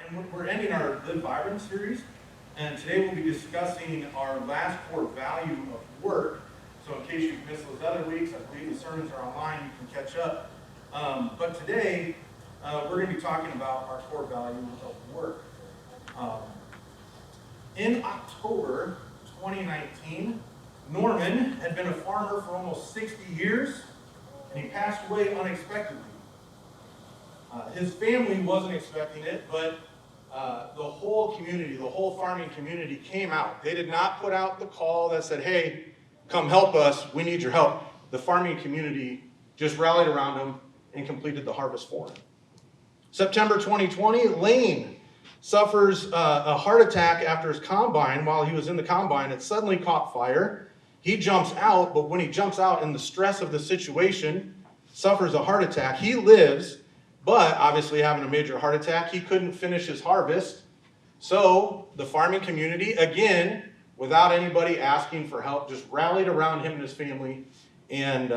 and we're ending our Live Vibrant series, and today we'll be discussing our last core value of work. So in case you've missed those other weeks, I believe the sermons are online, you can catch up. But today, we're going to be talking about our core value of work. In October 2019, Norman had been a farmer for almost 60 years, and he passed away unexpectedly. His family wasn't expecting it, but the whole community, the whole farming community came out. They did not put out the call that said, hey, come help us, we need your help. The farming community just rallied around him and completed the harvest for him. September 2020, Lane suffers a heart attack after his combine. While he was in the combine, it suddenly caught fire. He jumps out, but when he jumps out in the stress of the situation, suffers a heart attack. He lives, but obviously having a major heart attack, he couldn't finish his harvest. So the farming community, again, without anybody asking for help, just rallied around him and his family and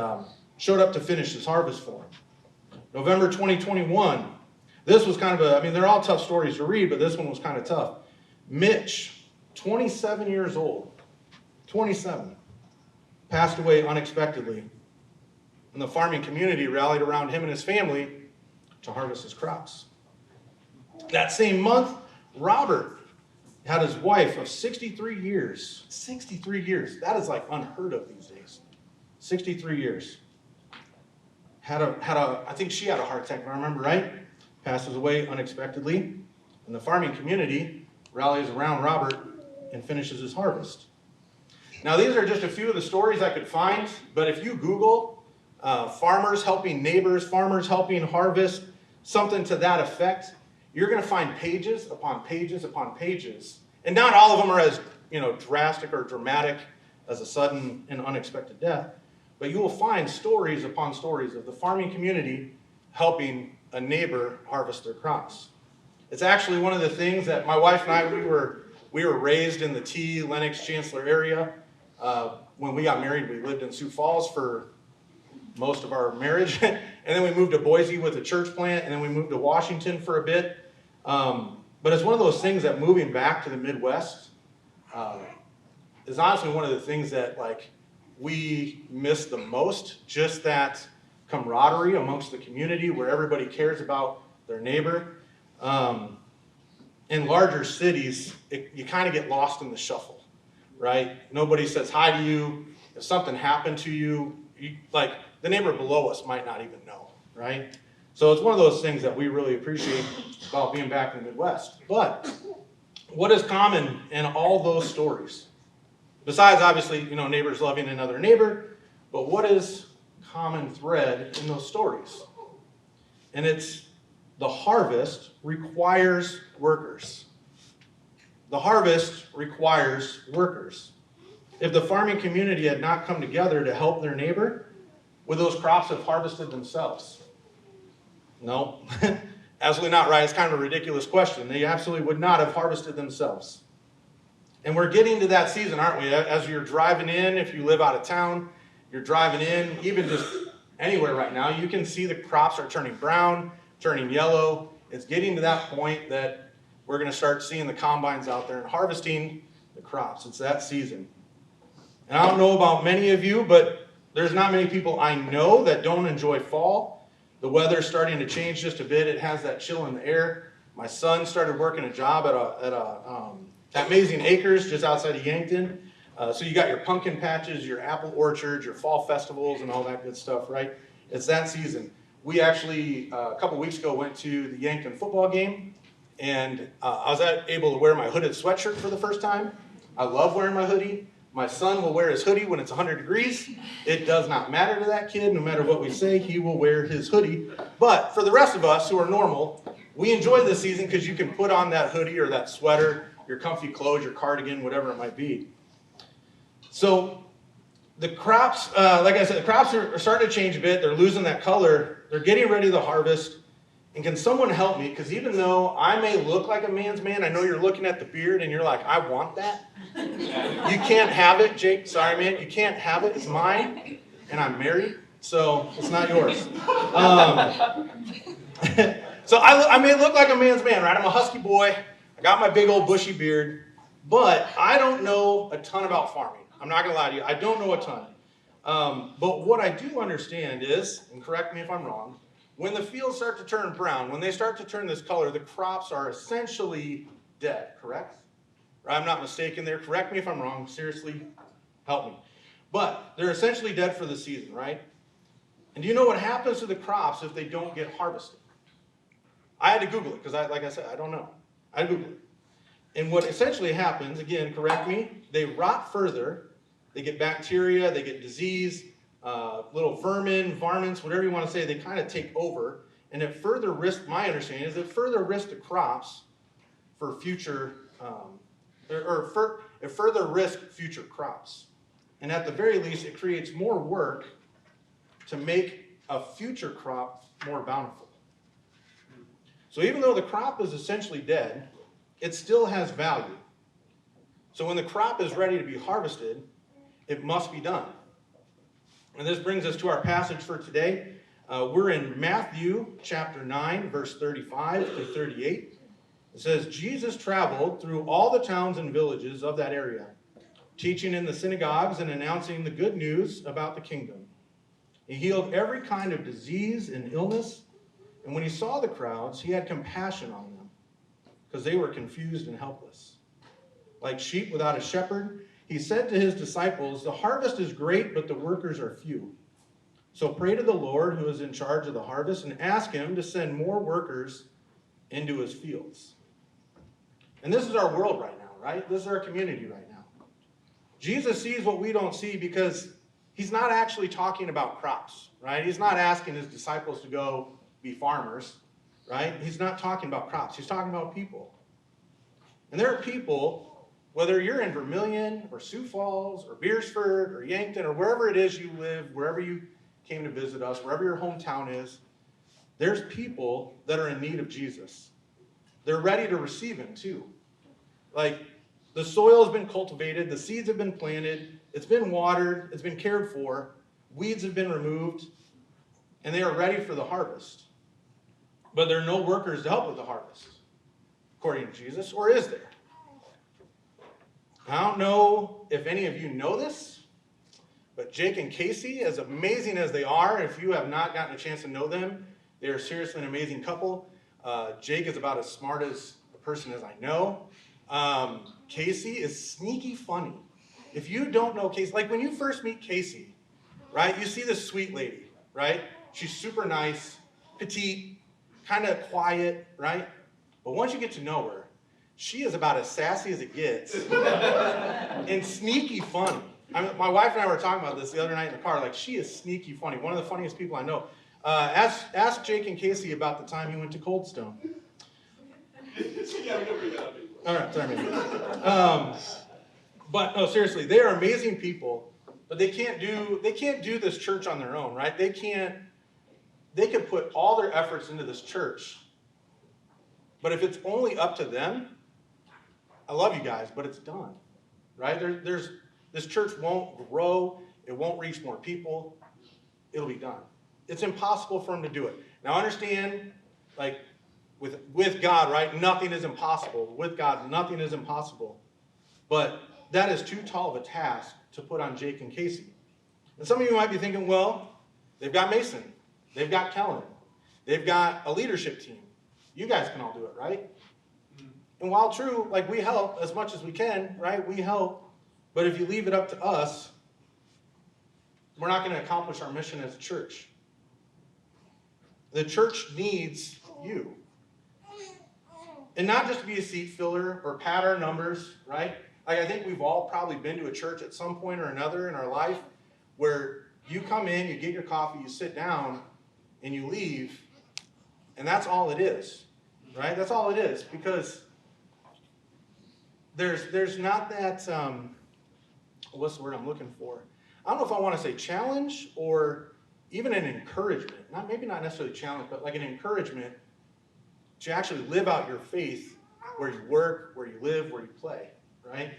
showed up to finish his harvest for him. November 2021, this was kind of they're all tough stories to read, but this one was kind of tough. Mitch, 27 years old, 27, passed away unexpectedly. And the farming community rallied around him and his family to harvest his crops. That same month, Robert had his wife of 63 years. 63 years. That is like unheard of these days. 63 years. I think she had a heart attack, if I remember right. Passes away unexpectedly. And the farming community rallies around Robert and finishes his harvest. Now, these are just a few of the stories I could find, but if you Google farmers helping neighbors, farmers helping harvest, something to that effect, you're going to find pages upon pages upon pages. And not all of them are as drastic or dramatic as a sudden and unexpected death, but you will find stories upon stories of the farming community helping a neighbor harvest their crops. It's actually one of the things that my wife and I, we were raised in the T, Lenox, Chancellor area. When we got married, we lived in Sioux Falls for most of our marriage. And then we moved to Boise with a church plant, and then we moved to Washington for a bit. But it's one of those things that moving back to the Midwest is honestly one of the things that we miss the most, just that camaraderie amongst the community where everybody cares about their neighbor. In larger cities, you kind of get lost in the shuffle, right? Nobody says hi to you. If something happened to you, the neighbor below us might not even know, right? So it's one of those things that we really appreciate about being back in the Midwest. But what is common in all those stories? Besides, obviously, neighbors loving another neighbor, but what is common thread in those stories? And it's the harvest requires workers. The harvest requires workers. If the farming community had not come together to help their neighbor, would those crops have harvested themselves? No, absolutely not, right? It's kind of a ridiculous question. They absolutely would not have harvested themselves. And we're getting to that season, aren't we? As you're driving in, if you live out of town, you're driving in, even just anywhere right now, you can see the crops are turning brown, turning yellow. It's getting to that point that we're going to start seeing the combines out there and harvesting the crops. It's that season. And I don't know about many of you, but there's not many people I know that don't enjoy fall. The weather's starting to change just a bit. It has that chill in the air. My son started working a job at Amazing Acres just outside of Yankton. So you got your pumpkin patches, your apple orchards, your fall festivals, and all that good stuff, right? It's that season. We actually, a couple weeks ago, went to the Yankton football game, and I was able to wear my hooded sweatshirt for the first time. I love wearing my hoodie. My son will wear his hoodie when it's 100 degrees. It does not matter to that kid. No matter what we say, he will wear his hoodie. But for the rest of us who are normal, we enjoy this season because you can put on that hoodie or that sweater, your comfy clothes, your cardigan, whatever it might be. So the crops, like I said, the crops are starting to change a bit. They're losing that color. They're getting ready to harvest. And can someone help me? Because even though I may look like a man's man, I know you're looking at the beard and you're like, I want that. You can't have it, Jake. Sorry, man. You can't have it. It's mine. And I'm married, so it's not yours. So I may look like a man's man, right? I'm a husky boy. I got my big old bushy beard. But I don't know a ton about farming. I'm not going to lie to you. I don't know a ton. But what I do understand is, and correct me if I'm wrong, when the fields start to turn brown, when they start to turn this color, the crops are essentially dead, correct? Or I'm not mistaken there. Correct me if I'm wrong. Seriously, help me. But they're essentially dead for the season, right? And do you know what happens to the crops if they don't get harvested? I had to Google it because, like I said, I don't know. I Googled it. And what essentially happens, again, correct me, they rot further. They get bacteria, they get disease, little vermin, varmints, whatever you want to say, they kind of take over. And it further risks, my understanding is it further risks the crops for future, it further risks future crops. And at the very least, it creates more work to make a future crop more bountiful. So even though the crop is essentially dead, it still has value. So when the crop is ready to be harvested, it must be done. And this brings us to our passage for today. We're in Matthew chapter 9, verse 35 to 38. It says, Jesus traveled through all the towns and villages of that area, teaching in the synagogues and announcing the good news about the kingdom. He healed every kind of disease and illness, and when he saw the crowds, he had compassion on them, because they were confused and helpless. Like sheep without a shepherd, he said to his disciples, the harvest is great, but the workers are few. So pray to the Lord who is in charge of the harvest and ask him to send more workers into his fields. And this is our world right now, right? This is our community right now. Jesus sees what we don't see because he's not actually talking about crops, right? He's not asking his disciples to go be farmers, right? He's not talking about crops. He's talking about people. And there are people, whether you're in Vermilion or Sioux Falls or Beersford or Yankton or wherever it is you live, wherever you came to visit us, wherever your hometown is, there's people that are in need of Jesus. They're ready to receive him too. Like, the soil has been cultivated, the seeds have been planted, it's been watered, it's been cared for, weeds have been removed, and they are ready for the harvest. But there are no workers to help with the harvest, according to Jesus, or is there? I don't know if any of you know this, but Jake and Casey, as amazing as they are, if you have not gotten a chance to know them, they are seriously an amazing couple. Jake is about as smart as a person as I know. Casey is sneaky funny. If you don't know Casey, like when you first meet Casey, right, you see this sweet lady, right? She's super nice, petite, kind of quiet, right? But once you get to know her, she is about as sassy as it gets and sneaky funny. I mean, my wife and I were talking about this the other night in the car. Like, she is sneaky funny. One of the funniest people I know. Ask Jake and Casey about the time he went to Cold Stone. All right, sorry, man. But no, seriously, they are amazing people, but they can't do this church on their own, right? They could put all their efforts into this church, but if it's only up to them, I love you guys, but it's done, right? This church won't grow, it won't reach more people, it'll be done. It's impossible for them to do it. Now understand, like, with God, right, nothing is impossible. With God, nothing is impossible. But that is too tall of a task to put on Jake and Casey. And some of you might be thinking, well, they've got Mason, they've got Kellen, they've got a leadership team. You guys can all do it, right? And while true, like, we help as much as we can, right? We help. But if you leave it up to us, we're not going to accomplish our mission as a church. The church needs you. And not just to be a seat filler or pad our numbers, right? Like, I think we've all probably been to a church at some point or another in our life where you come in, you get your coffee, you sit down, and you leave, and that's all it is, right? That's all it is, because there's not that, what's the word I'm looking for? I don't know if I want to say challenge or even an encouragement. Maybe not necessarily challenge, but like an encouragement to actually live out your faith where you work, where you live, where you play, right?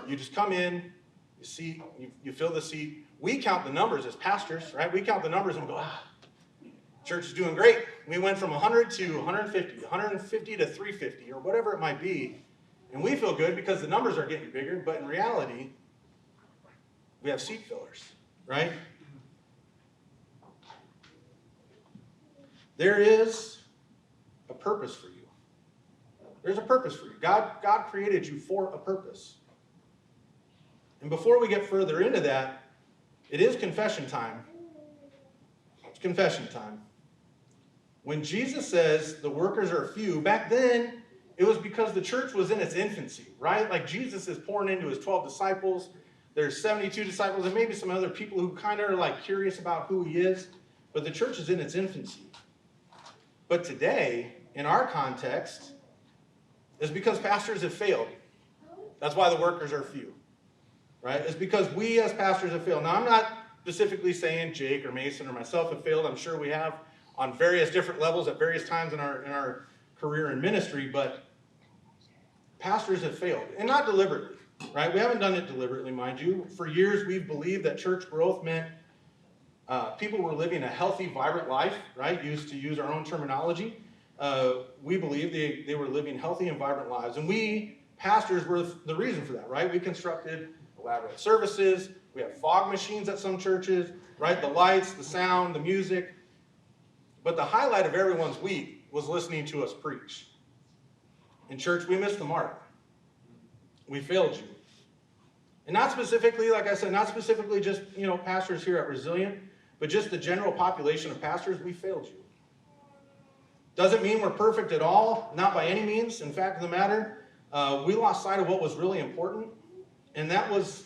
You just come in, you see, you fill the seat. We count the numbers as pastors, right? We count the numbers and go, Church is doing great. We went from 100 to 150, 150 to 350, or whatever it might be. And we feel good because the numbers are getting bigger, but in reality, we have seat fillers, right? There is a purpose for you. There's a purpose for you. God created you for a purpose. And before we get further into that, it is confession time. It's confession time. When Jesus says the workers are few, back then, it was because the church was in its infancy, right? Like Jesus is pouring into his 12 disciples. There's 72 disciples and maybe some other people who kind of are like curious about who he is. But the church is in its infancy. But today, in our context, is because pastors have failed. That's why the workers are few, right? It's because we as pastors have failed. Now, I'm not specifically saying Jake or Mason or myself have failed. I'm sure we have on various different levels at various times in our career in ministry, but pastors have failed, and not deliberately, right? We haven't done it deliberately, mind you. For years, we've believed that church growth meant people were living a healthy, vibrant life, right? To use our own terminology. We believe they were living healthy and vibrant lives. And we, pastors, were the reason for that, right? We constructed elaborate services. We have fog machines at some churches, right? The lights, the sound, the music. But the highlight of everyone's week was listening to us preach. In church, we missed the mark. We failed you. And not specifically, like I said, not specifically just, pastors here at Resilient, but just the general population of pastors, we failed you. Doesn't mean we're perfect at all, not by any means. In fact of the matter, we lost sight of what was really important, and that was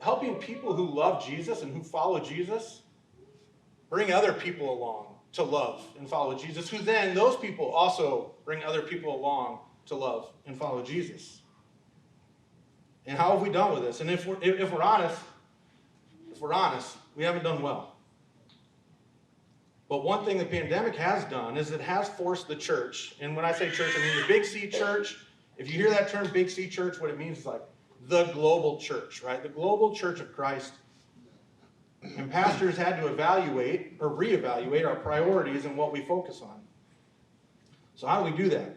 helping people who love Jesus and who follow Jesus bring other people along to love and follow Jesus, who then, those people also bring other people along to love and follow Jesus. And how have we done with this? And if we're honest, we haven't done well. But one thing the pandemic has done is it has forced the church, and when I say church, I mean the Big C church. If you hear that term, Big C church, what it means is like the global church, right? The global church of Christ. And pastors had to evaluate or reevaluate our priorities and what we focus on. So how do we do that?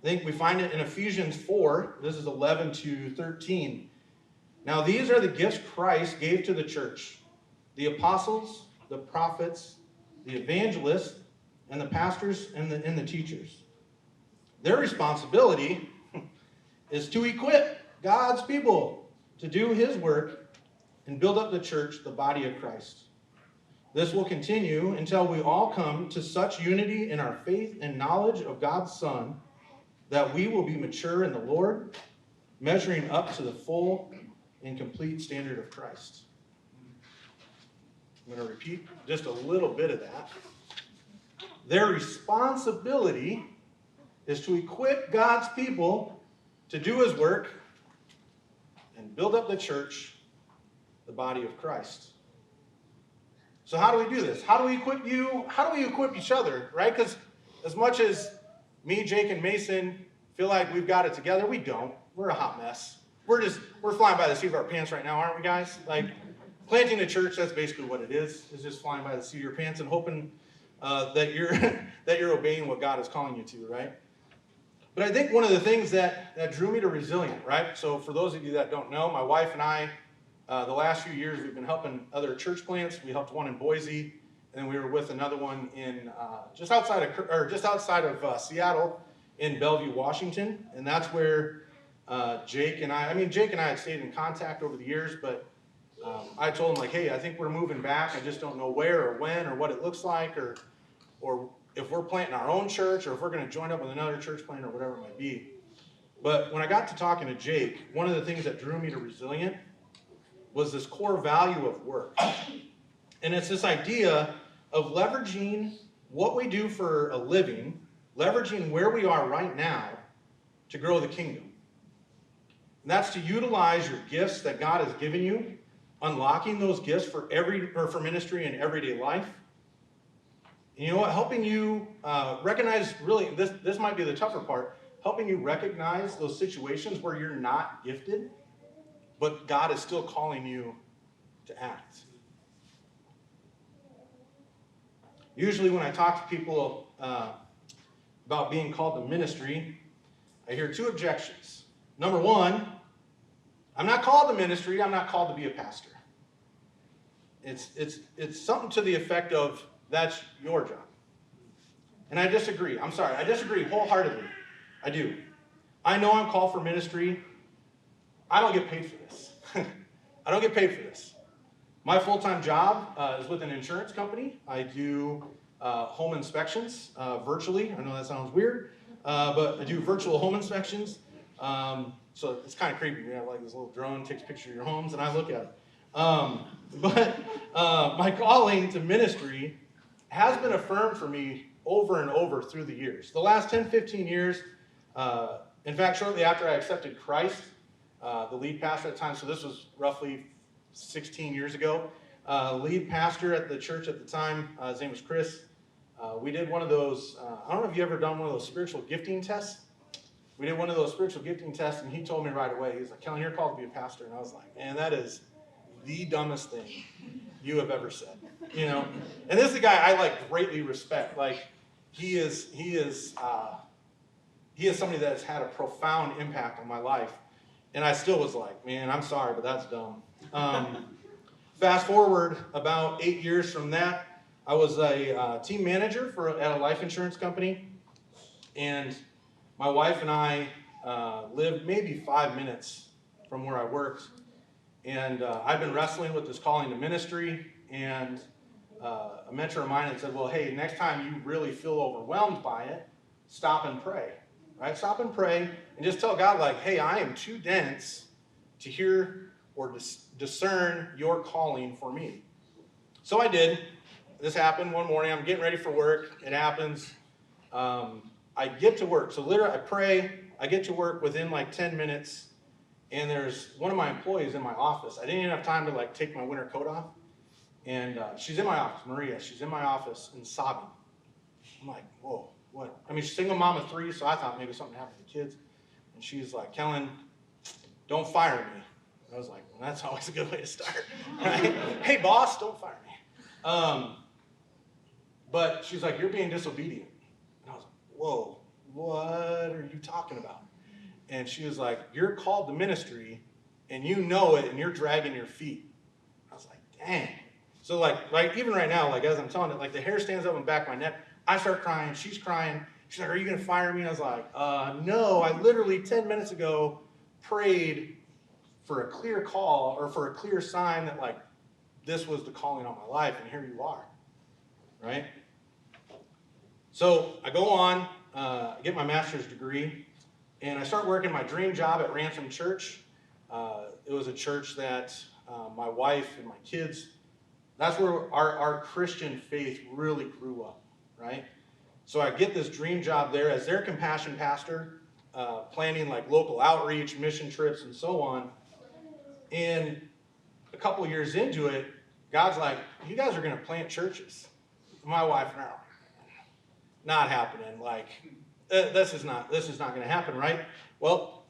I think we find it in Ephesians 4. This is 11 to 13. Now these are the gifts Christ gave to the church: the apostles, the prophets, the evangelists, and the pastors and the teachers. Their responsibility is to equip God's people to do his work and build up the church, the body of Christ. This will continue until we all come to such unity in our faith and knowledge of God's Son that we will be mature in the Lord, measuring up to the full and complete standard of Christ. I'm going to repeat just a little bit of that. Their responsibility is to equip God's people to do his work and build up the church, the body of Christ. So how do we do this? How do we equip you? How do we equip each other, right? Because as much as me, Jake, and Mason feel like we've got it together, we don't. We're a hot mess. We're flying by the seat of our pants right now, aren't we, guys? Like, planting a church, that's basically what it is just flying by the seat of your pants and hoping that you're obeying what God is calling you to, right? But I think one of the things that drew me to Resilient, right? So for those of you that don't know, my wife and I, the last few years, we've been helping other church plants. We helped one in Boise, and then we were with another one in just outside of Seattle, in Bellevue, Washington, and that's where Jake and I had stayed in contact over the years, but I told him, like, hey, I think we're moving back. I just don't know where or when or what it looks like, or if we're planting our own church, or if we're going to join up with another church plant, or whatever it might be. But when I got to talking to Jake, one of the things that drew me to Resilient was this core value of work. And it's this idea of leveraging what we do for a living, leveraging where we are right now to grow the kingdom. And that's to utilize your gifts that God has given you, unlocking those gifts for ministry and everyday life. And you know what? Helping you recognize, really, this might be the tougher part, helping you recognize those situations where you're not gifted, but God is still calling you to act. Usually when I talk to people about being called to ministry, I hear two objections. Number one, I'm not called to ministry, I'm not called to be a pastor. It's something to the effect of, that's your job. And I disagree. I'm sorry, I disagree wholeheartedly. I do. I know I'm called for ministry. I don't get paid for this. I don't get paid for this. My full-time job is with an insurance company. I do home inspections virtually. I know that sounds weird, but I do virtual home inspections. So it's kind of creepy. We have like this little drone, takes a picture of your homes, and I look at it. But my calling to ministry has been affirmed for me over and over through the years. The last 10, 15 years, in fact, shortly after I accepted Christ, the lead pastor at the time, so this was roughly 16 years ago, lead pastor at the church at the time, his name was Chris. We did one of those, I don't know if you ever done one of those spiritual gifting tests. We did one of those spiritual gifting tests, and he told me right away, he's like, Kellen, you're called to be a pastor. And I was like, man, that is the dumbest thing you have ever said, you know? And this is a guy I like greatly respect. Like, he is somebody that has had a profound impact on my life. And I still was like, man, I'm sorry, but that's dumb. Fast forward about 8 years from that, I was a team manager at a life insurance company. And my wife and I lived maybe 5 minutes from where I worked. And I've been wrestling with this calling to ministry. And a mentor of mine had said, well, hey, next time you really feel overwhelmed by it, stop and pray. Right? Stop and pray and just tell God, like, hey, I am too dense to hear or discern your calling for me. So I did. This happened one morning. I'm getting ready for work. It happens. I get to work. So literally, I pray. I get to work within like 10 minutes. And there's one of my employees in my office. I didn't even have time to like take my winter coat off. And she's in my office, Maria. She's in my office and sobbing. I'm like, whoa. What? I mean, she's a single mom of 3, so I thought maybe something happened to the kids. And she's like, Kellen, don't fire me. And I was like, well, that's always a good way to start. Right? Hey, boss, don't fire me. But she's like, you're being disobedient. And I was like, whoa, what are you talking about? And she was like, you're called to ministry, and you know it, and you're dragging your feet. I was like, dang. So like even right now, like as I'm telling it, like the hair stands up on the back of my neck. I start crying. She's crying. She's like, are you going to fire me? And I was like, no. I literally 10 minutes ago prayed for a clear call or for a clear sign that, like, this was the calling on my life, and here you are. Right? So I go on, get my master's degree, and I start working my dream job at Ransom Church. It was a church that my wife and my kids, that's where our Christian faith really grew up. Right? So I get this dream job there as their compassion pastor, planning like local outreach, mission trips, and so on. And a couple of years into it, God's like, you guys are going to plant churches. My wife and I are like, not happening. Like, this is not going to happen, right? Well,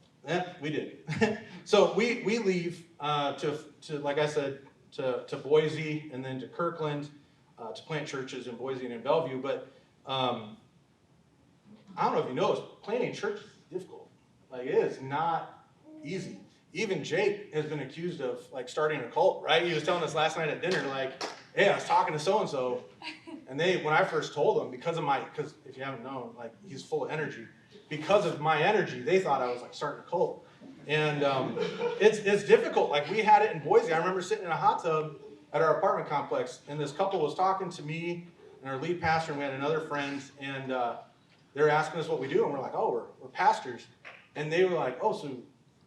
we did. So we leave to like I said, to Boise and then to Kirkland, to plant churches in Boise and in Bellevue, but I don't know if you know, planting churches is difficult. Like, it is not easy. Even Jake has been accused of like starting a cult, right? He was telling us last night at dinner, like, hey, I was talking to so-and-so, and when I first told them, because if you haven't known, like, he's full of energy. Because of my energy, they thought I was like starting a cult. And it's difficult. Like, we had it in Boise. I remember sitting in a hot tub at our apartment complex, and this couple was talking to me and our lead pastor, and we had another friend, and they were asking us what we do, and we're like, oh, we're pastors. And they were like, oh, so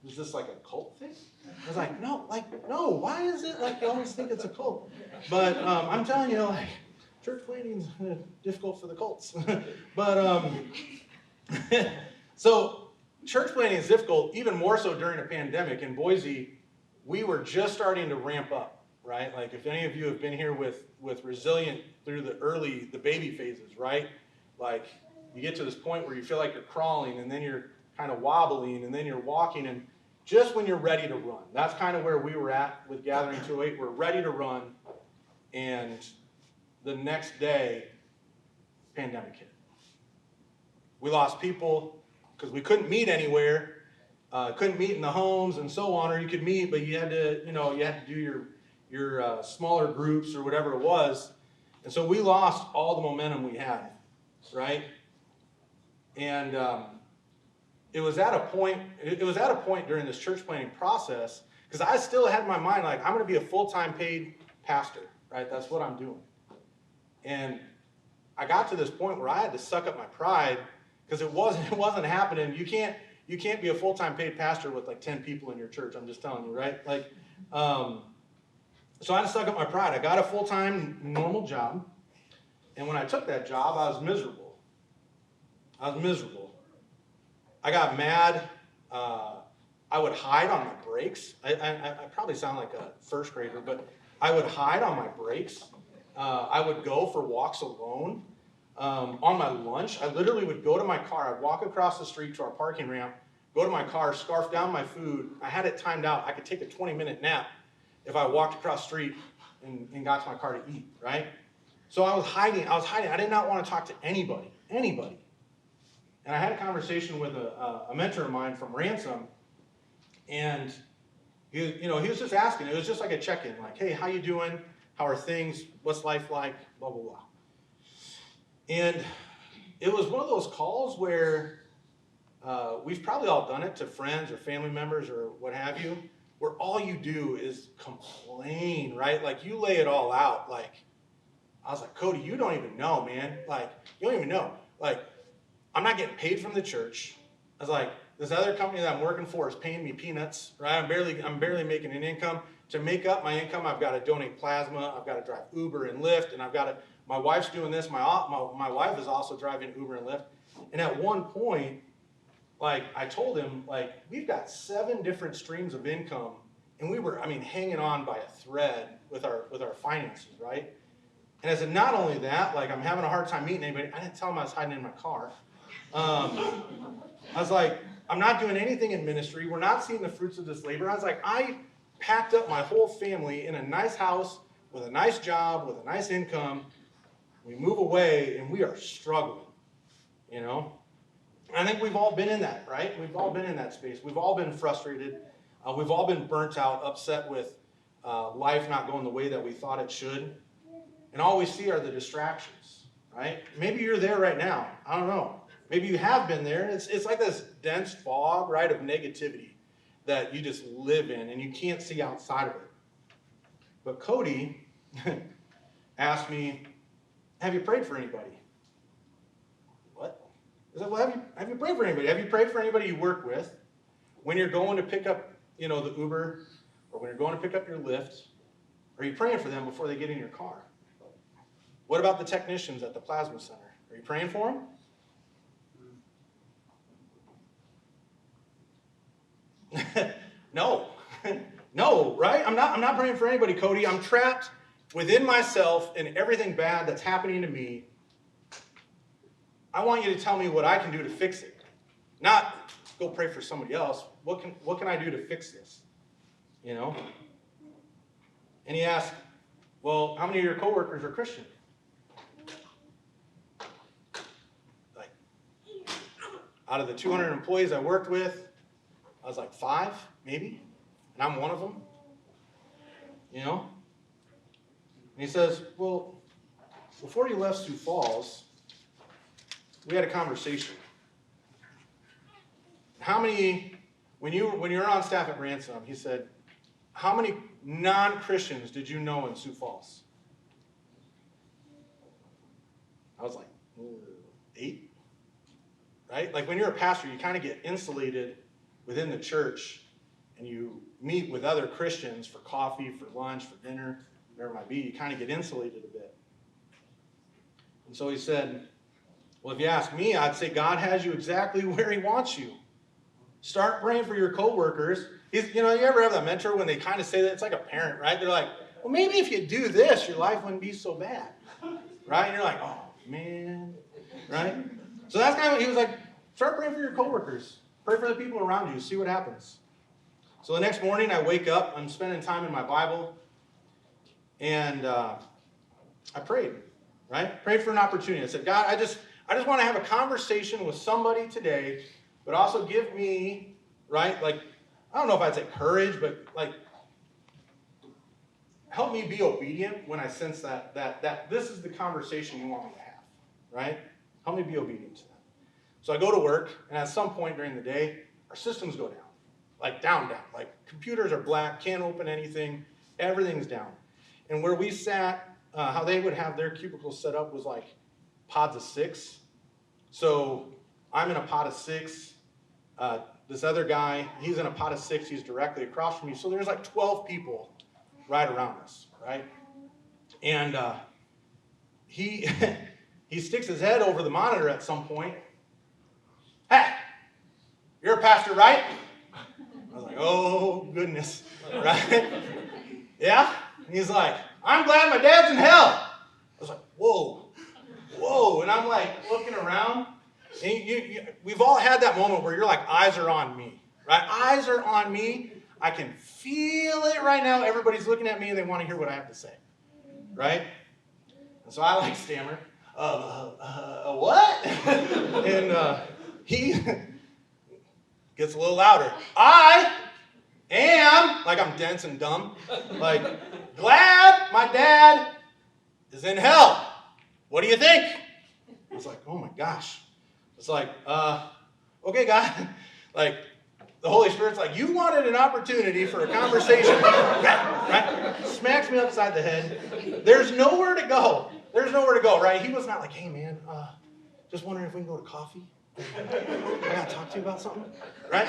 is this like a cult thing? I was like, no, why is it like you always think it's a cult? But I'm telling you, like, church planting's difficult for the cults. But so church planting is difficult, even more so during a pandemic. In Boise, we were just starting to ramp up, right? Like, if any of you have been here with Resilient through the baby phases, right? Like, you get to this point where you feel like you're crawling, and then you're kind of wobbling, and then you're walking, and just when you're ready to run. That's kind of where we were at with Gathering 208. We're ready to run, and the next day, pandemic hit. We lost people because we couldn't meet anywhere, couldn't meet in the homes and so on, or you could meet, but you had to do your smaller groups or whatever it was. And so we lost all the momentum we had, right? And it was at a point during this church planting process, because I still had in my mind, like, I'm going to be a full-time paid pastor, right? That's what I'm doing. And I got to this point where I had to suck up my pride, because it wasn't happening. You can't be a full-time paid pastor with like 10 people in your church. I'm just telling you, right? Like, so I had to suck up my pride. I got a full-time normal job, and when I took that job, I was miserable. I got mad. I would hide on my breaks. I probably sound like a first grader, but I would hide on my breaks. I would go for walks alone. On my lunch, I literally would go to my car. I'd walk across the street to our parking ramp, go to my car, scarf down my food. I had it timed out. I could take a 20-minute nap if I walked across the street and got to my car to eat, right? So I was hiding. I did not want to talk to anybody. And I had a conversation with a mentor of mine from Ransom, and he was just asking. It was just like a check-in, like, hey, how you doing? How are things? What's life like? Blah, blah, blah. And it was one of those calls where we've probably all done it to friends or family members or what have you, where all you do is complain, right? Like, you lay it all out. Like, I was like, Cody, you don't even know, man. Like, you don't even know. Like, I'm not getting paid from the church. I was like, this other company that I'm working for is paying me peanuts, right? I'm barely making an income. To make up my income, I've got to donate plasma. I've got to drive Uber and Lyft, and my wife's doing this. My wife is also driving Uber and Lyft. And at one point, like, I told him, like, we've got 7 different streams of income, and we were, hanging on by a thread with our finances, right? And I said, not only that, like, I'm having a hard time meeting anybody. I didn't tell him I was hiding in my car. I was like, I'm not doing anything in ministry. We're not seeing the fruits of this labor. I was like, I packed up my whole family in a nice house with a nice job, with a nice income. We move away, and we are struggling, I think we've all been in that, right? We've all been in that space. We've all been frustrated. We've all been burnt out, upset with life not going the way that we thought it should. And all we see are the distractions, right? Maybe you're there right now. I don't know. Maybe you have been there. It's like this dense fog, right, of negativity that you just live in, and you can't see outside of it. But Cody asked me, have you prayed for anybody? What? I said, well, have you prayed for anybody? Have you prayed for anybody you work with? When you're going to pick up, the Uber, or when you're going to pick up your Lyft, are you praying for them before they get in your car? What about the technicians at the plasma center? Are you praying for them? No, no, right? I'm not praying for anybody, Cody. I'm trapped within myself and everything bad that's happening to me. I want you to tell me what I can do to fix it. Not go pray for somebody else. What can I do to fix this? And he asked, well, how many of your coworkers are Christian? Like, out of the 200 employees I worked with, I was like 5, maybe, and I'm one of them, And he says, well, before you left Sioux Falls, we had a conversation. How many, when you were on staff at Ransom, he said, how many non-Christians did you know in Sioux Falls? I was like, 8, right? Like, when you're a pastor, you kind of get insulated within the church, and you meet with other Christians for coffee, for lunch, for dinner, whatever it might be. You kind of get insulated a bit. And so he said, well, if you ask me, I'd say God has you exactly where he wants you. Start praying for your coworkers. You ever have that mentor when they kind of say that? It's like a parent, right? They're like, well, maybe if you do this, your life wouldn't be so bad, right? And you're like, oh, man, right? So that's kind of what he was like, start praying for your coworkers. Pray for the people around you. See what happens. So the next morning, I wake up. I'm spending time in my Bible. And I prayed, right? Prayed for an opportunity. I said, God, I just want to have a conversation with somebody today, but also give me, right? Like, I don't know if I'd say courage, but like, help me be obedient when I sense that this is the conversation you want me to have, right? Help me be obedient to that. So I go to work, and at some point during the day, our systems go down. Like down. Like computers are black, can't open anything, everything's down. And where we sat, how they would have their cubicles set up was like pods of 6. So I'm in a pod of 6. This other guy, he's in a pod of 6. He's directly across from me. So there's like 12 people right around us, right? And he he sticks his head over the monitor at some point. Hey, you're a pastor, right? I was like, oh, goodness, right? Yeah? And he's like, I'm glad my dad's in hell. I was like, whoa. And I'm like looking around. And we've all had that moment where you're like, eyes are on me, right? Eyes are on me. I can feel it right now. Everybody's looking at me and they want to hear what I have to say, right? And so I like stammer, what? And he gets a little louder. I am, like I'm dense and dumb, like, glad my dad is in hell. What do you think? I was like, oh my gosh. It's like, okay, God. Like, the Holy Spirit's like, you wanted an opportunity for a conversation. Right? Smacks me upside the head. There's nowhere to go. Right? He was not like, hey, man, just wondering if we can go to coffee. I got to talk to you about something. Right?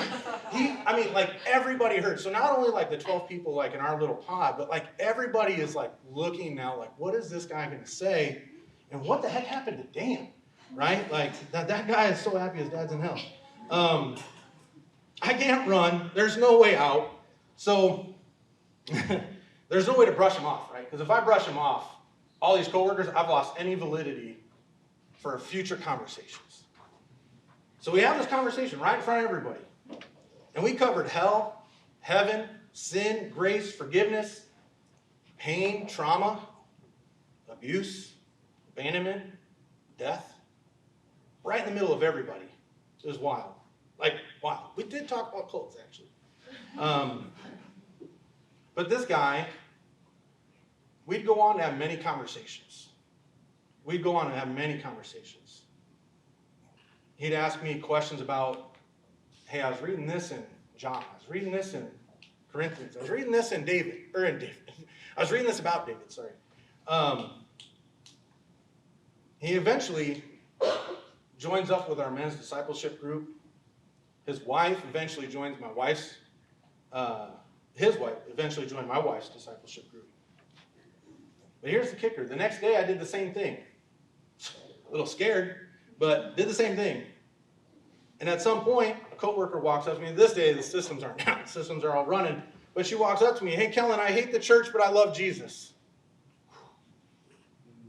Like, everybody heard. So not only, like, the 12 people, like, in our little pod, but, like, everybody is, like, looking now, like, what is this guy going to say? And what the heck happened to Dan? Right? Like, that guy is so happy his dad's in hell. I can't run. There's no way out. So there's no way to brush him off, right? Because if I brush him off, all these coworkers, I've lost any validity for future conversations. So we have this conversation right in front of everybody. And we covered hell, heaven, sin, grace, forgiveness, pain, trauma, abuse, abandonment, death. Right in the middle of everybody. It was wild. Like, wow. We did talk about clothes, actually. But this guy, we'd go on to have many conversations. He'd ask me questions about, hey, I was reading this in John. I was reading this in Corinthians. I was reading this in David. I was reading this about David, sorry. He eventually joins up with our men's discipleship group. His wife eventually joins my wife's, his wife eventually joined my wife's discipleship group. But here's the kicker. The next day I did the same thing. A little scared, but did the same thing. And at some point, a coworker walks up to me. This day the systems aren't down. The systems are all running. But she walks up to me, hey, Kellen, I hate the church, but I love Jesus.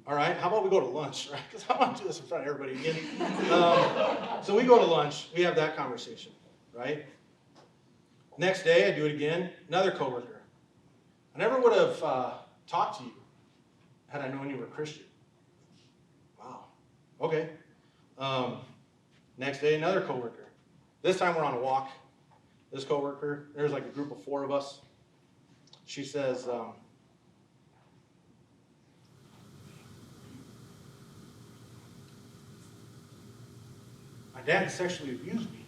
All right, how about we go to lunch, right? Because I want to do this in front of everybody again. So we go to lunch. We have that conversation, right? Next day, I do it again. Another coworker. I never would have talked to you had I known you were a Christian. Wow. Okay. Next day, another coworker. This time we're on a walk. This coworker, there's like a group of 4 of us. She says, my dad sexually abused me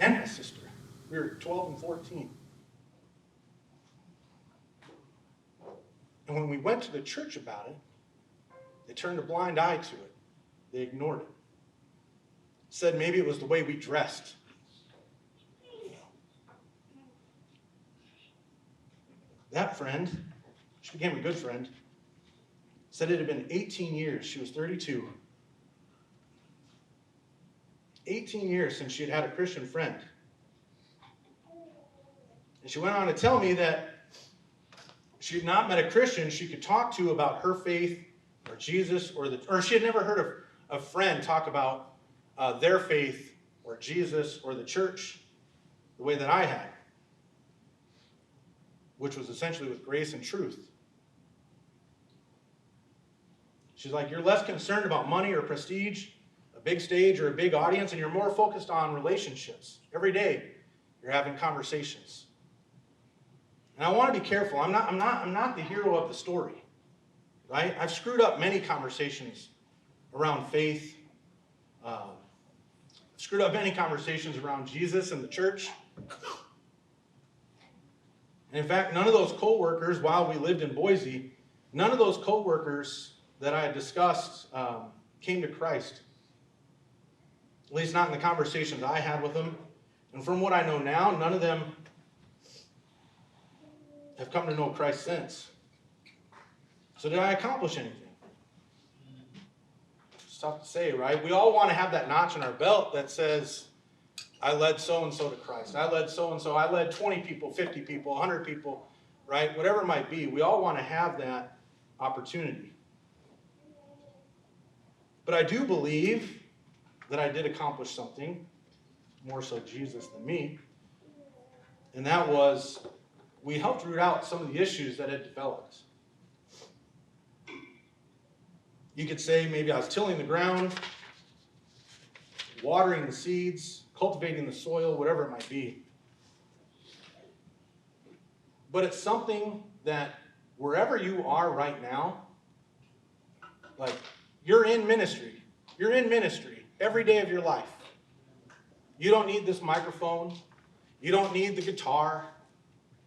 and my sister. We were 12 and 14. And when we went to the church about it, they turned a blind eye to it. They ignored it. Said maybe it was the way we dressed. That friend, she became a good friend, said it had been 18 years. She was 32. 18 years since she had had a Christian friend. And she went on to tell me that she had not met a Christian she could talk to about her faith or Jesus or she had never heard of a friend talk about their faith or Jesus or the church the way that I had, which was essentially with grace and truth. She's like, you're less concerned about money or prestige, a big stage or a big audience, and you're more focused on relationships. Every day, you're having conversations. And I want to be careful. I'm not the hero of the story, right? I've screwed up many conversations around faith. Screwed up many conversations around Jesus and the church. And in fact, none of those co-workers, while we lived in Boise, none of those co-workers that I had discussed came to Christ. At least not in the conversations I had with them. And from what I know now, none of them have come to know Christ since. So did I accomplish anything? It's tough to say, right? We all want to have that notch in our belt that says, I led so-and-so to Christ. I led so-and-so. I led 20 people, 50 people, 100 people, right? Whatever it might be. We all want to have that opportunity. But I do believe that I did accomplish something, more so Jesus than me, and that was we helped root out some of the issues that had developed. You could say maybe I was tilling the ground, watering the seeds, cultivating the soil, whatever it might be. But it's something that wherever you are right now, like you're in ministry. You're in ministry every day of your life. You don't need this microphone. You don't need the guitar.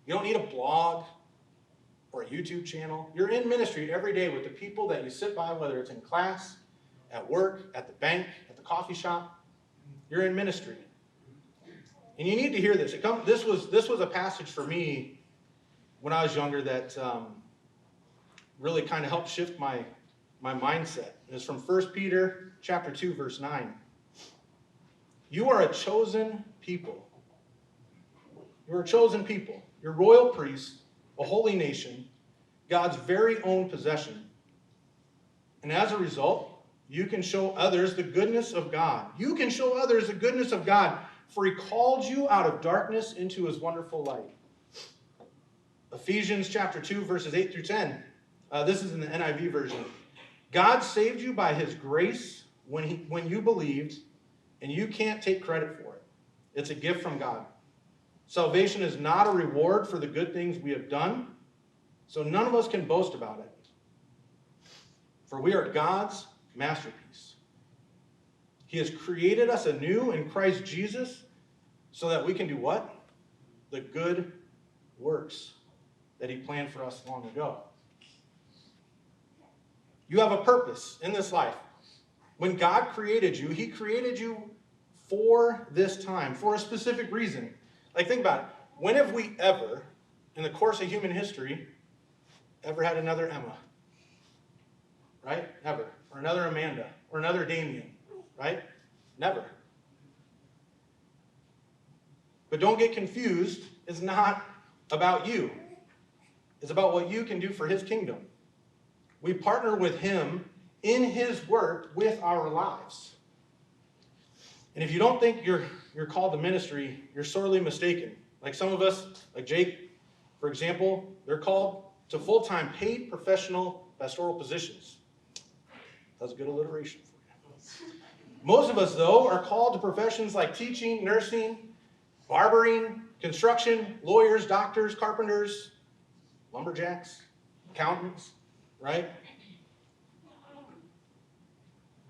You don't need a blog or a YouTube channel. You're in ministry every day with the people that you sit by, whether it's in class, at work, at the bank, at the coffee shop. You're in ministry. And you need to hear this. This was a passage for me when I was younger that really kind of helped shift my mindset. It's from 1 Peter chapter 2, verse 9. You are a chosen people. You're a chosen people. You're royal priests, a holy nation, God's very own possession. And as a result, you can show others the goodness of God. You can show others the goodness of God, for he called you out of darkness into his wonderful light. Ephesians chapter 2, verses 8 through 10. This is in the NIV version. God saved you by his grace when you believed, and you can't take credit for it. It's a gift from God. Salvation is not a reward for the good things we have done, so none of us can boast about it. For we are God's masterpiece. He has created us anew in Christ Jesus so that we can do what? The good works that he planned for us long ago. You have a purpose in this life. When God created you, he created you for this time, for a specific reason. Like, think about it. When have we ever, in the course of human history, ever had another Emma? Right? Never. Or another Amanda. Or another Damien. Right? Never. But don't get confused. It's not about you. It's about what you can do for his kingdom. We partner with him in his work with our lives. And if you don't think you're called to ministry, you're sorely mistaken. Like some of us, like Jake, for example, they're called to full-time paid professional pastoral positions. That's good alliteration for you. Most of us, though, are called to professions like teaching, nursing, barbering, construction, lawyers, doctors, carpenters, lumberjacks, accountants, right?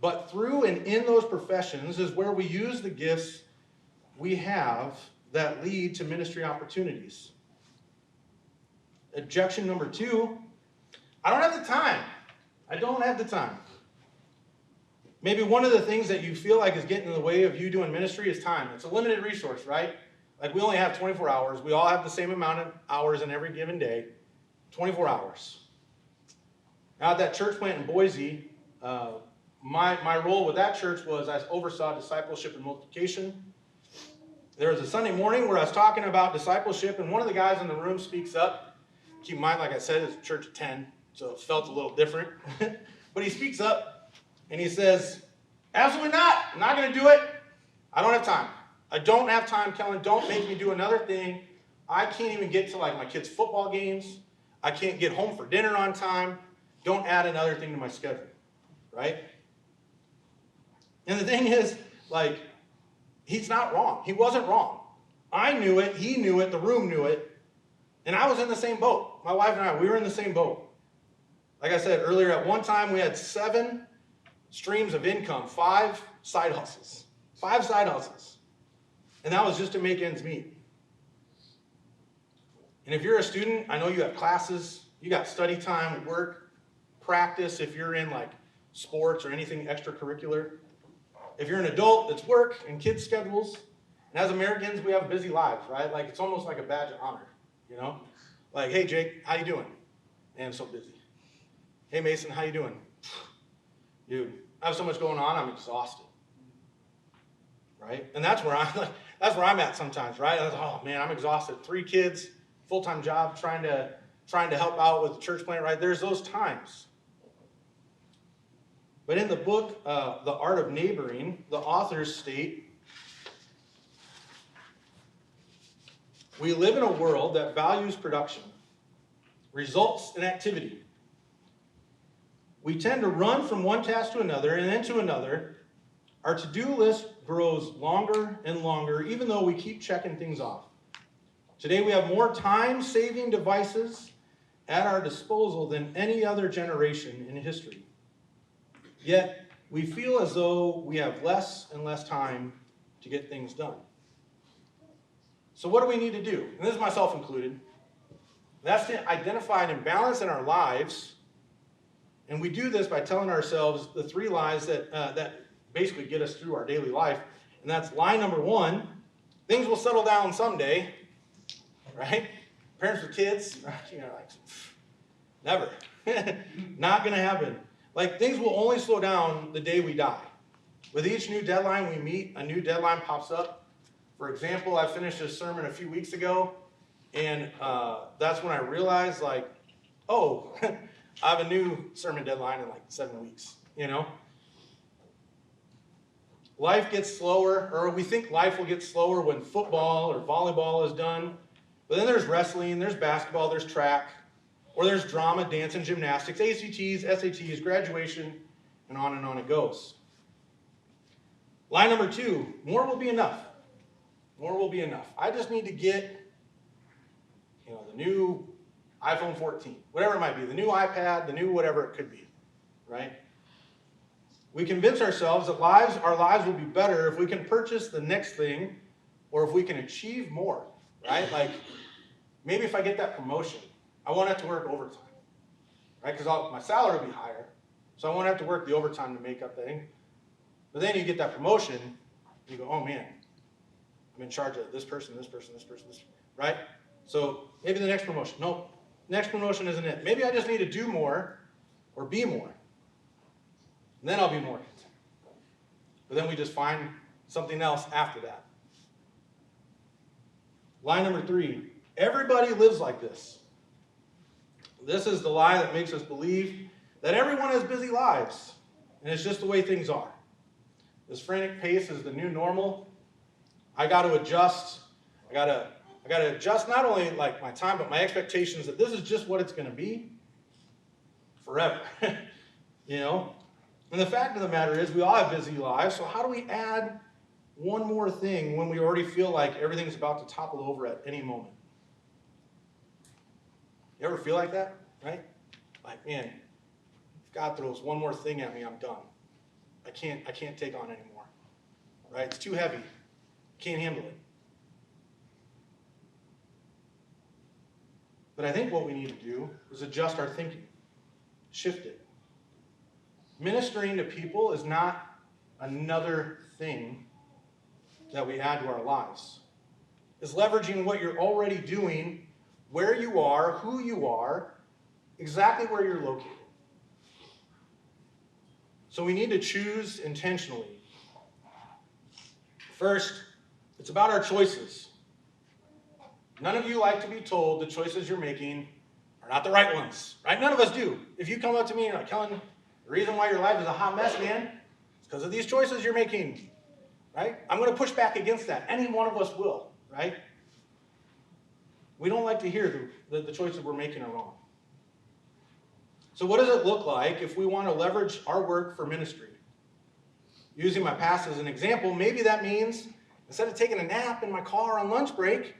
But through and in those professions is where we use the gifts we have that lead to ministry opportunities. Objection number 2, I don't have the time. I don't have the time. Maybe one of the things that you feel like is getting in the way of you doing ministry is time. It's a limited resource, right? Like we only have 24 hours. We all have the same amount of hours in every given day. 24 hours. Now at that church plant in Boise, my role with that church was I oversaw discipleship and multiplication. There was a Sunday morning where I was talking about discipleship, and one of the guys in the room speaks up. Keep in mind, like I said, it's a church of 10, so it felt a little different. But he speaks up, and he says, absolutely not. I'm not going to do it. I don't have time. I don't have time, Kellen. Don't make me do another thing. I can't even get to like my kids' football games. I can't get home for dinner on time. Don't add another thing to my schedule. right? And the thing is, like, he's not wrong. He wasn't wrong. I knew it, he knew it, the room knew it, and I was in the same boat. My wife and I, we were in the same boat. Like I said earlier, at one time we had 7 streams of income, 5 side hustles. 5 side hustles. And that was just to make ends meet. And if you're a student, I know you have classes, you got study time, work, practice if you're in like sports or anything extracurricular. If you're an adult, it's work and kids' schedules. And as Americans, we have busy lives, right? Like it's almost like a badge of honor, you know? Like, hey Jake, how you doing? Man, I'm so busy. Hey Mason, how you doing? Dude, I have so much going on, I'm exhausted. Right? And that's where I'm at sometimes, right? Oh man, I'm exhausted. 3 kids, full-time job, trying to help out with the church plant, right? There's those times. But in the book, The Art of Neighboring, the authors state, we live in a world that values production, results, and activity. We tend to run from one task to another and then to another. Our to-do list grows longer and longer, even though we keep checking things off. Today we have more time-saving devices at our disposal than any other generation in history. Yet, we feel as though we have less and less time to get things done. So what do we need to do? And this is myself included. That's to identify an imbalance in our lives. And we do this by telling ourselves the 3 lies that basically get us through our daily life. And that's lie number 1, things will settle down someday, right? Parents with kids, you know, like, never. Not going to happen. Like, things will only slow down the day we die. With each new deadline we meet, a new deadline pops up. For example, I finished a sermon a few weeks ago, and that's when I realized, like, oh, I have a new sermon deadline in like 7 weeks, you know? Life gets slower, or we think life will get slower when football or volleyball is done. But then there's wrestling, there's basketball, there's track, or there's drama, dance, and gymnastics, ACTs, SATs, graduation, and on it goes. Line number 2, more will be enough. More will be enough. I just need to get, the new iPhone 14, whatever it might be, the new iPad, the new whatever it could be, right? We convince ourselves that our lives will be better if we can purchase the next thing or if we can achieve more, right? Like, maybe if I get that promotion, I won't have to work overtime, right? Because my salary will be higher, so I won't have to work the overtime to make up the thing. But then you get that promotion, and you go, oh man, I'm in charge of this person, right? So maybe the next promotion. Nope, next promotion isn't it. Maybe I just need to do more or be more. And then I'll be more content. But then we just find something else after that. Line number 3, everybody lives like this. This is the lie that makes us believe that everyone has busy lives, and it's just the way things are. This frantic pace is the new normal. I got to adjust. I got to adjust not only like my time, but my expectations that this is just what it's going to be forever. And the fact of the matter is we all have busy lives, so how do we add one more thing when we already feel like everything's about to topple over at any moment? You ever feel like that, right? Like, man, if God throws one more thing at me, I'm done. I can't take on anymore, right? It's too heavy. Can't handle it. But I think what we need to do is adjust our thinking, shift it. Ministering to people is not another thing that we add to our lives. It's leveraging what you're already doing, where you are, who you are, exactly where you're located. So we need to choose intentionally. First, it's about our choices. None of you like to be told the choices you're making are not the right ones, right? None of us do. If you come up to me and you're like, Kellen, the reason why your life is a hot mess, man, is because of these choices you're making, right? I'm going to push back against that. Any one of us will, right? We don't like to hear the choices we're making are wrong. So what does it look like if we want to leverage our work for ministry? Using my past as an example, maybe that means instead of taking a nap in my car on lunch break,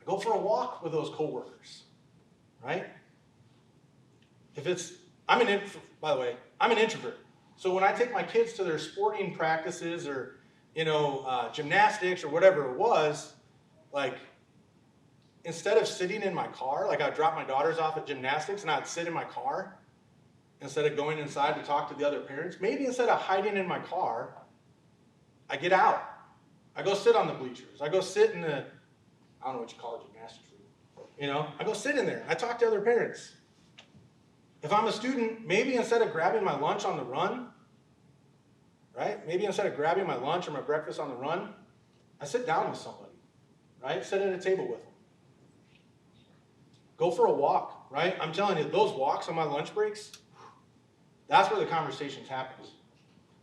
I go for a walk with those coworkers, right? By the way, I'm an introvert. So when I take my kids to their sporting practices or, gymnastics or whatever it was, like, instead of sitting in my car, like I'd drop my daughters off at gymnastics and I'd sit in my car instead of going inside to talk to the other parents, maybe instead of hiding in my car, I get out. I go sit on the bleachers. I go sit in the, I don't know what you call it, gymnastics room. I go sit in there. I talk to other parents. If I'm a student, maybe instead of grabbing my lunch on the run, right? Maybe instead of grabbing my lunch or my breakfast on the run, I sit down with somebody, right? Sit at a table with them. Go for a walk, right? I'm telling you, those walks on my lunch breaks, that's where the conversations happen.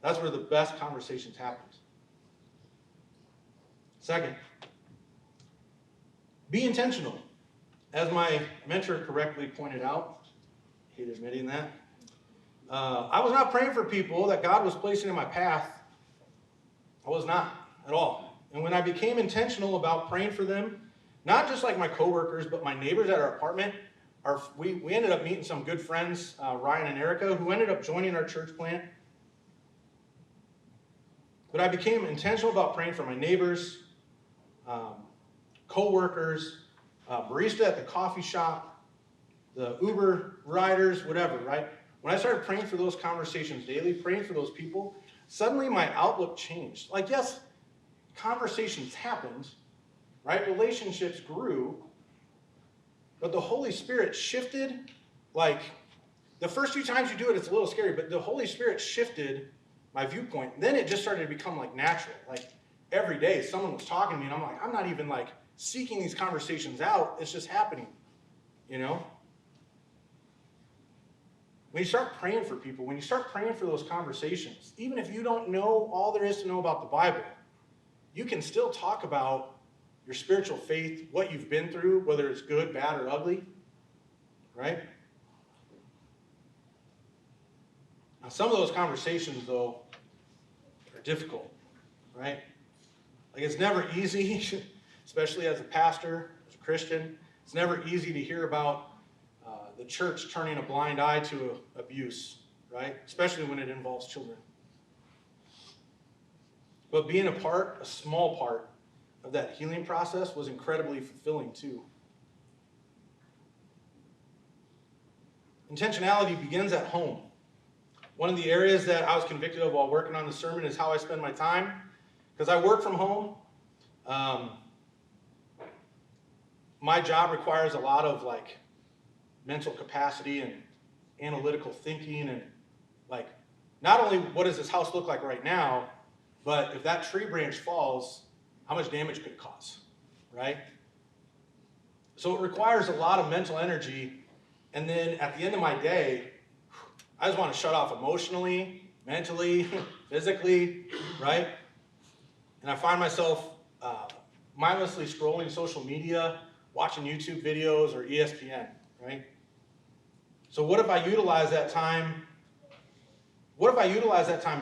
That's where the best conversations happen. Second, be intentional. As my mentor correctly pointed out, I hate admitting that, I was not praying for people that God was placing in my path. I was not at all. And when I became intentional about praying for them, not just like my coworkers, but my neighbors at our apartment, we ended up meeting some good friends, Ryan and Erica, who ended up joining our church plant. But I became intentional about praying for my neighbors, co-workers, barista at the coffee shop, the Uber riders, whatever, right? When I started praying for those conversations daily, praying for those people, suddenly my outlook changed. Like, yes, conversations happened, right? Relationships grew, but the Holy Spirit shifted. Like, the first few times you do it, it's a little scary, but the Holy Spirit shifted my viewpoint. Then it just started to become like natural. Like, every day someone was talking to me and I'm like, I'm not even like seeking these conversations out. It's just happening, When you start praying for people, when you start praying for those conversations, even if you don't know all there is to know about the Bible, you can still talk about your spiritual faith, what you've been through, whether it's good, bad, or ugly, right? Now, some of those conversations, though, are difficult, right? Like, it's never easy, especially as a pastor, as a Christian. It's never easy to hear about the church turning a blind eye to abuse, right? Especially when it involves children. But being a small part of that healing process was incredibly fulfilling too. Intentionality begins at home. One of the areas that I was convicted of while working on the sermon is how I spend my time. Because I work from home. My job requires a lot of mental capacity and analytical thinking and not only what does this house look like right now, but if that tree branch falls, how much damage could it cause, right? So it requires a lot of mental energy, and then at the end of my day, I just want to shut off emotionally, mentally, physically, right? And I find myself mindlessly scrolling social media, watching YouTube videos or ESPN, right? So what if I utilize that time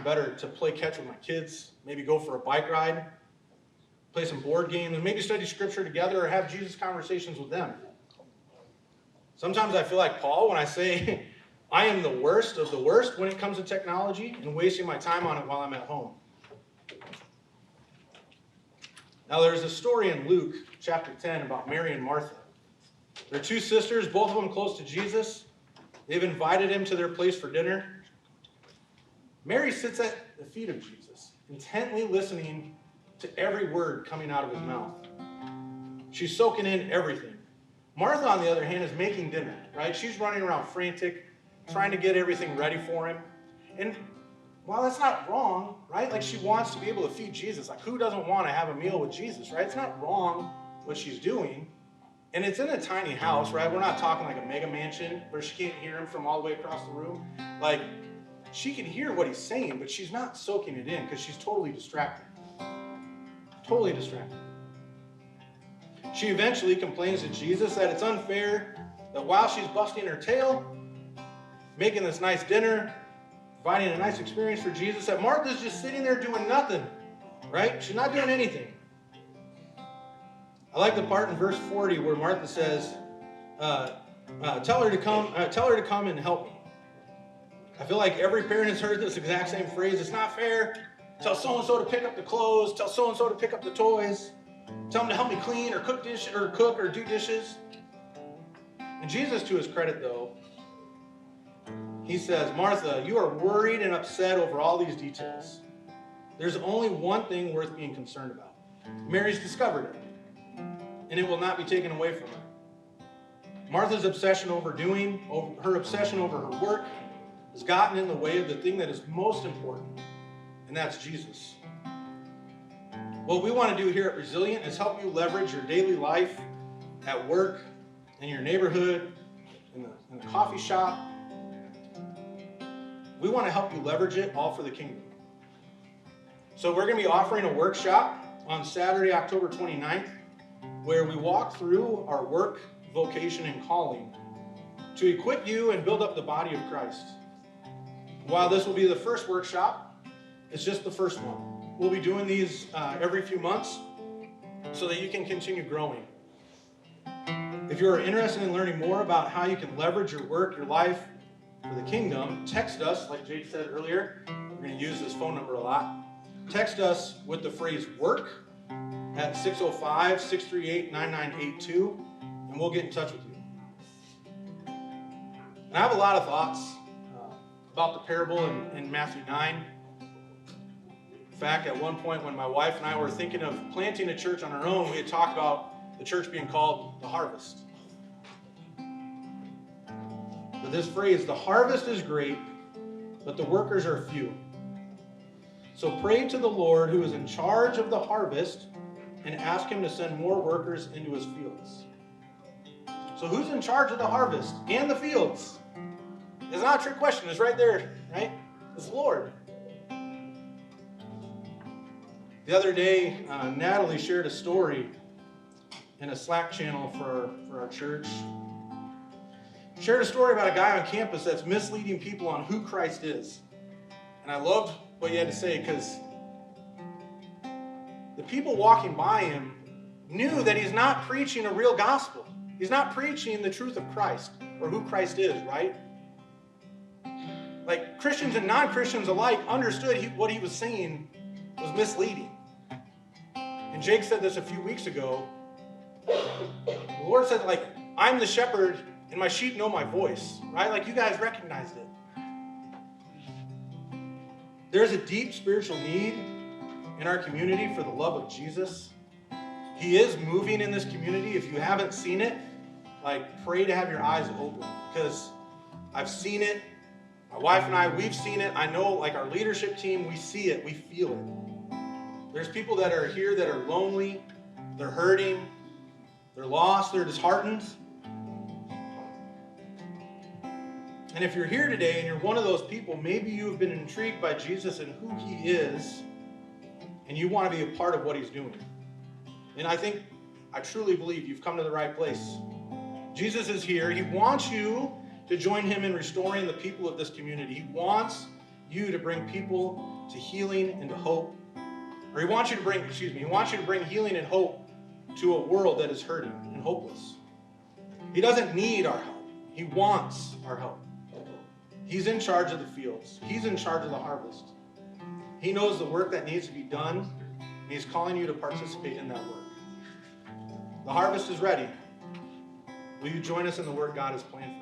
better to play catch with my kids, maybe go for a bike ride, play some board games, and maybe study scripture together or have Jesus conversations with them? Sometimes I feel like Paul when I say I am the worst of the worst when it comes to technology and wasting my time on it while I'm at home. Now there's a story in Luke chapter 10 about Mary and Martha. They're two sisters, both of them close to Jesus. They've invited him to their place for dinner. Mary sits at the feet of Jesus, intently listening to every word coming out of his mouth. She's soaking in everything. Martha, on the other hand, is making dinner, right? She's running around frantic, trying to get everything ready for him. And while that's not wrong, right? She wants to be able to feed Jesus. Who doesn't want to have a meal with Jesus, right? It's not wrong what she's doing. And it's in a tiny house, right? We're not talking like a mega mansion where she can't hear him from all the way across the room. She can hear what he's saying, but she's not soaking it in because she's totally distracted. Totally distracted. She eventually complains to Jesus that it's unfair that while she's busting her tail, making this nice dinner, providing a nice experience for Jesus, that Martha's just sitting there doing nothing, right? She's not doing anything. I like the part in verse 40 where Martha says, tell her to come and help me. I feel like every parent has heard this exact same phrase. It's not fair. Tell so-and-so to pick up the clothes. Tell so-and-so to pick up the toys. Tell them to help me clean or cook or do dishes. And Jesus, to his credit though, he says, Martha, you are worried and upset over all these details. There's only one thing worth being concerned about. Mary's discovered it, and it will not be taken away from her. Martha's obsession over her work has gotten in the way of the thing that is most important, and that's Jesus. What we want to do here at Resilient is help you leverage your daily life at work, in your neighborhood, in the coffee shop. We want to help you leverage it all for the kingdom. So we're going to be offering a workshop on Saturday, October 29th, where we walk through our work, vocation, and calling to equip you and build up the body of Christ. While this will be the first workshop, it's just the first one. We'll be doing these every few months so that you can continue growing. If you're interested in learning more about how you can leverage your work, your life for the kingdom, text us, like Jade said earlier. We're going to use this phone number a lot. Text us with the phrase work at 605-638-9982, and we'll get in touch with you. And I have a lot of thoughts about the parable in Matthew 9. In fact, at one point when my wife and I were thinking of planting a church on our own, we had talked about the church being called the harvest. But this phrase, the harvest is great, but the workers are few. So pray to the Lord who is in charge of the harvest and ask him to send more workers into his fields. So who's in charge of the harvest and the fields? It's not a trick question. It's right there, right? It's the Lord. The other day, Natalie shared a story in a Slack channel for our church. Shared a story about a guy on campus that's misleading people on who Christ is. And I loved what you had to say, because the people walking by him knew that he's not preaching a real gospel. He's not preaching the truth of Christ or who Christ is, right? Like Christians and non-Christians alike understood what he was saying was misleading. And Jake said this a few weeks ago. The Lord said, like, I'm the shepherd and my sheep know my voice, right? Like you guys recognized it. There's a deep spiritual need in our community for the love of Jesus. He is moving in this community. If you haven't seen it, like pray to have your eyes open, because I've seen it. My wife and I, we've seen it. I know, like our leadership team, we see it, we feel it. There's people that are here that are lonely, they're hurting, they're lost, they're disheartened. And if you're here today and you're one of those people, maybe you have been intrigued by Jesus and who he is, and you want to be a part of what he's doing. And I truly believe you've come to the right place. Jesus is here. He wants you to join him in restoring the people of this community. He wants you to bring people to healing and to hope. Or he wants you to bring healing and hope to a world that is hurting and hopeless. He doesn't need our help. He wants our help. He's in charge of the fields. He's in charge of the harvest. He knows the work that needs to be done, and he's calling you to participate in that work. The harvest is ready. Will you join us in the work God has planned for